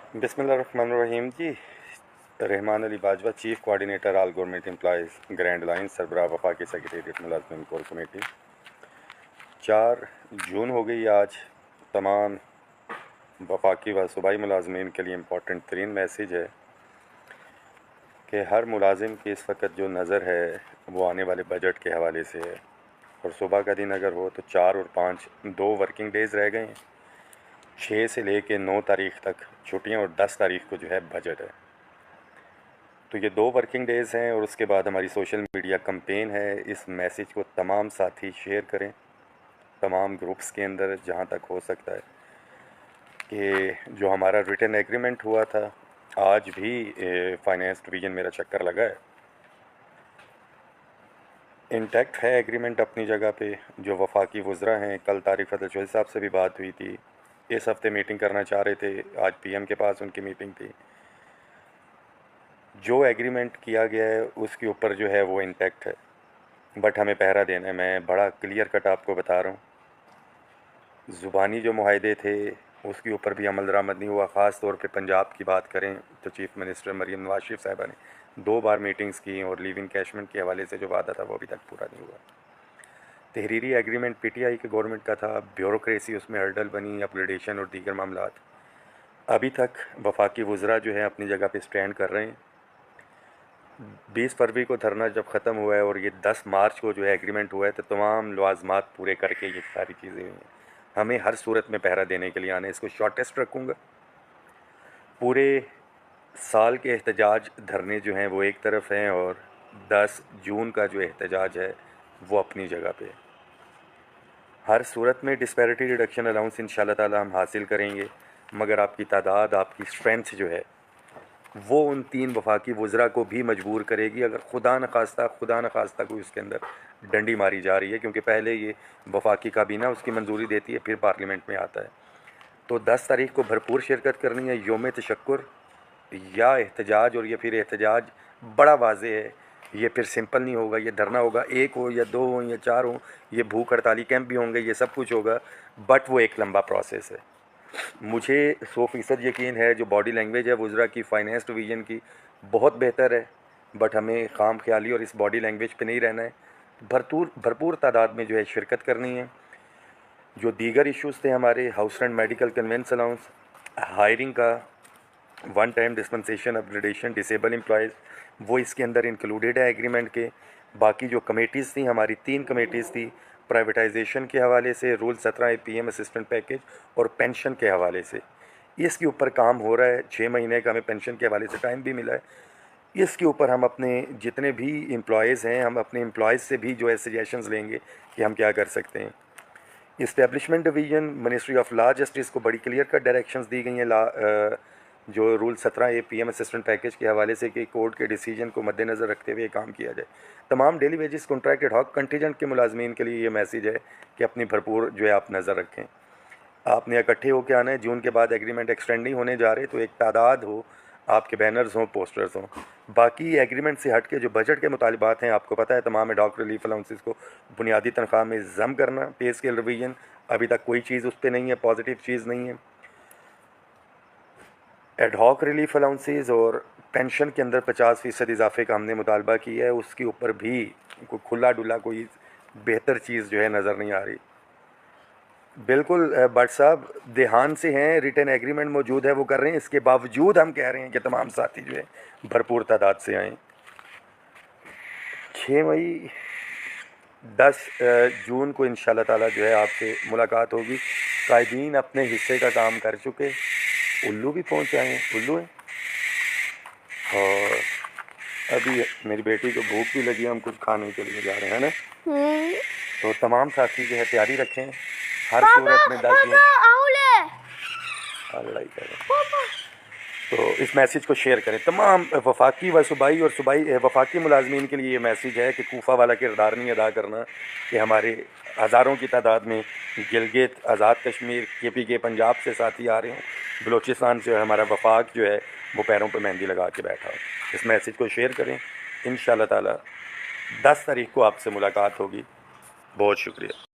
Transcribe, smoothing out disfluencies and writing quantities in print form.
बिस्मिल्लाहिर्रहमानिर्रहीम जी। Rehman Ali Bajwa, chief coordinator all government employees grand line, सरबराह वफाकी सेक्रेटेरिएट मुलाज़िमीन कोर कमेटी। 4 जून हो गई आज। तमाम वफाकी व सूबाई मुलाज़मीन के लिए इम्पोर्टेंट तरीन मैसेज है कि हर मुलाजिम की इस वक्त जो नज़र है वो आने वाले बजट के हवाले से है। और सुबह का दिन अगर हो तो 4 और 5 2 वर्किंग डेज़ रह गए हैं। 6 से लेके 9 तारीख तक छुट्टियां और 10 तारीख को जो है बजट है। तो ये 2 वर्किंग डेज़ हैं और उसके बाद हमारी सोशल मीडिया कैंपेन है। इस मैसेज को तमाम साथी शेयर करें, तमाम ग्रुप्स के अंदर जहां तक हो सकता है, कि जो हमारा रिटन एग्रीमेंट हुआ था, आज भी फाइनेंस डिवीज़न मेरा चक्कर लगा है, इंटैक्ट है एग्रीमेंट अपनी जगह पे। जो वफाकी वज़रा हैं, कल तारिक फजल चौधरी साहब से भी बात हुई थी, इस हफ़्ते मीटिंग करना चाह रहे थे, आज पीएम के पास उनकी मीटिंग थी। जो एग्रीमेंट किया गया है उसके ऊपर जो है वो इंटैक्ट है, बट हमें पहरा देना है। मैं बड़ा क्लियर कट आपको बता रहा हूँ, ज़ुबानी जो मुआहदे थे उसके ऊपर भी अमल दरामद नहीं हुआ। ख़ास तौर पे पंजाब की बात करें तो चीफ़ मिनिस्टर मरीम नवाज शरीफ साहिबा ने 2 बार मीटिंग्स की और लीव इनकैशमेंट के हवाले से जो वादा था वो अभी तक पूरा नहीं हुआ। तहरीरी एग्रीमेंट पीटीआई के गवर्नमेंट का था, ब्यूरोक्रेसी उसमें हर्डल बनी, अपग्रेडेशन और दीगर मामलात। अभी तक वफाकी वज़रा जो है अपनी जगह पे स्टैंड कर रहे हैं। 20 फरवरी को धरना जब ख़त्म हुआ है और ये 10 मार्च को जो है एग्रीमेंट हुआ है, तो तमाम लवाज़मात पूरे करके ये सारी चीज़ें हुई हैं। हमें हर सूरत में पहरा देने के लिए आना है। इसको शॉर्टेस्ट रखूँगा। पूरे साल के एहतजाज धरने जो हैं वो एक तरफ हैं और 10 जून का जो एहतजाज है वो अपनी जगह पे है। हर सूरत में डिस्पैरिटी रिडक्शन अलाउंस इंशाल्लाह ताला हम हासिल करेंगे, मगर आपकी तादाद, आपकी स्ट्रेंथ जो है वो उन 3 वफाकी वज़रा को भी मजबूर करेगी, अगर खुदा न खास्ता कोई उसके अंदर डंडी मारी जा रही है, क्योंकि पहले ये वफाकी काबीना उसकी मंजूरी देती है, फिर पार्लियामेंट में आता है। तो 10 तारीख को भरपूर शिरकत करनी है। योम तशक्कुर या एहतजाज, और ये फिर एहतजाज बड़ा वाज़े है, ये फिर सिंपल नहीं होगा। ये धरना होगा, 1 हो या 2 हो या 4 हो, ये भूख हड़ताली कैंप भी होंगे, ये सब कुछ होगा, बट वो एक लंबा प्रोसेस है। मुझे 100% यकीन है जो बॉडी लैंग्वेज है वज़रा की, फाइनेंस डिवीज़न की, बहुत बेहतर है, बट हमें खाम ख्याली और इस बॉडी लैंग्वेज पे नहीं रहना है। भरपूर तादाद में जो है शिरकत करनी है। जो दीगर इश्यूज़ थे हमारे, house rent, medical conveyance allowance, hiring का, one time dispensation, upgradation, disable employees, वो इसके अंदर इंक्लूडेड है एग्रीमेंट के। बाकी जो कमेटीज़ थी हमारी, 3 कमेटीज़ थी, प्राइवेटाइजेशन के हवाले से, रूल 17 पीएम असिस्टेंट पैकेज और पेंशन के हवाले से, इसके ऊपर काम हो रहा है। 6 महीने का हमें पेंशन के हवाले से टाइम भी मिला है। इसके ऊपर हम अपने जितने भी एम्प्लॉयज़ हैं, हम अपने एम्प्लॉयज़ से भी जो है सजेशंस लेंगे कि हम क्या कर सकते हैं। Establishment division, ministry of law justice को बड़ी क्लियर कट डायरेक्शंस दी गई हैं जो रूल 17 पीएम असिस्टेंट पैकेज के हवाले से, कि कोर्ट के डिसीजन को मद्देनज़र रखते हुए काम किया जाए। तमाम daily wages, contract, ad hoc, contingent के मुलाजमीन के लिए ये मैसेज है कि अपनी भरपूर जो है आप नज़र रखें। आपने इकट्ठे होकर आना है। जून के बाद एग्रीमेंट एक्सटेंड नहीं होने जा रहे, तो एक तादाद हो, आपके बैनर्स हों, पोस्टर्स हों। बाकी एग्रीमेंट से हट के जो बजट के मुतालिबात हैं, आपको पता है, तमाम एडॉक रिलीफ अलाउंसेस को बुनियादी तनख्वाह में जम करना, पे स्केल रिवीजन, अभी तक कोई चीज़ उस पर नहीं है, पॉजिटिव चीज़ नहीं है। एडहॉक रिलीफ अलाउंसेस और पेंशन के अंदर 50% इजाफे का हमने मुतालबा किया है। उसके ऊपर भी कोई खुला डुला कोई बेहतर चीज़ जो है नज़र नहीं आ रही। बिल्कुल भट्ट साहब देहान से हैं, रिटन एग्रीमेंट मौजूद है, वो कर रहे हैं। इसके बावजूद हम कह रहे हैं कि तमाम साथी जो है भरपूर तादाद से आएँ। 6 मई 10 जून को इंशाल्लाह ताला जो है आपसे मुलाकात होगी। कायदीन अपने हिस्से का काम कर चुके, उल्लू भी पहुँच आए हैं, उल्लू हैं। और अभी मेरी बेटी को भूख भी लगी है, हम कुछ खाने के लिए जा रहे हैं ना। तो तमाम साथी जो है तैयारी रखें, हर सूरत में 10 जून अल्लाह ही करे। तो इस मैसेज को शेयर करें। तमाम वफाकी व सूबाई और सूबाई वफाकी मुलाजमीन के लिए ये मैसेज है कि कोफा वाला किरदार नहीं अदा करना, कि हमारे हज़ारों की तादाद में गिलगित, आज़ाद कश्मीर, KPK पंजाब से साथी आ रहे हों, बलूचिस्तान से हमारा वफाक जो है वो पैरों पर मेहंदी लगा के बैठा हो। इस मैसेज को शेयर करें। इंशाल्लाह ताला 10 तारीख को आपसे मुलाकात होगी। बहुत शुक्रिया।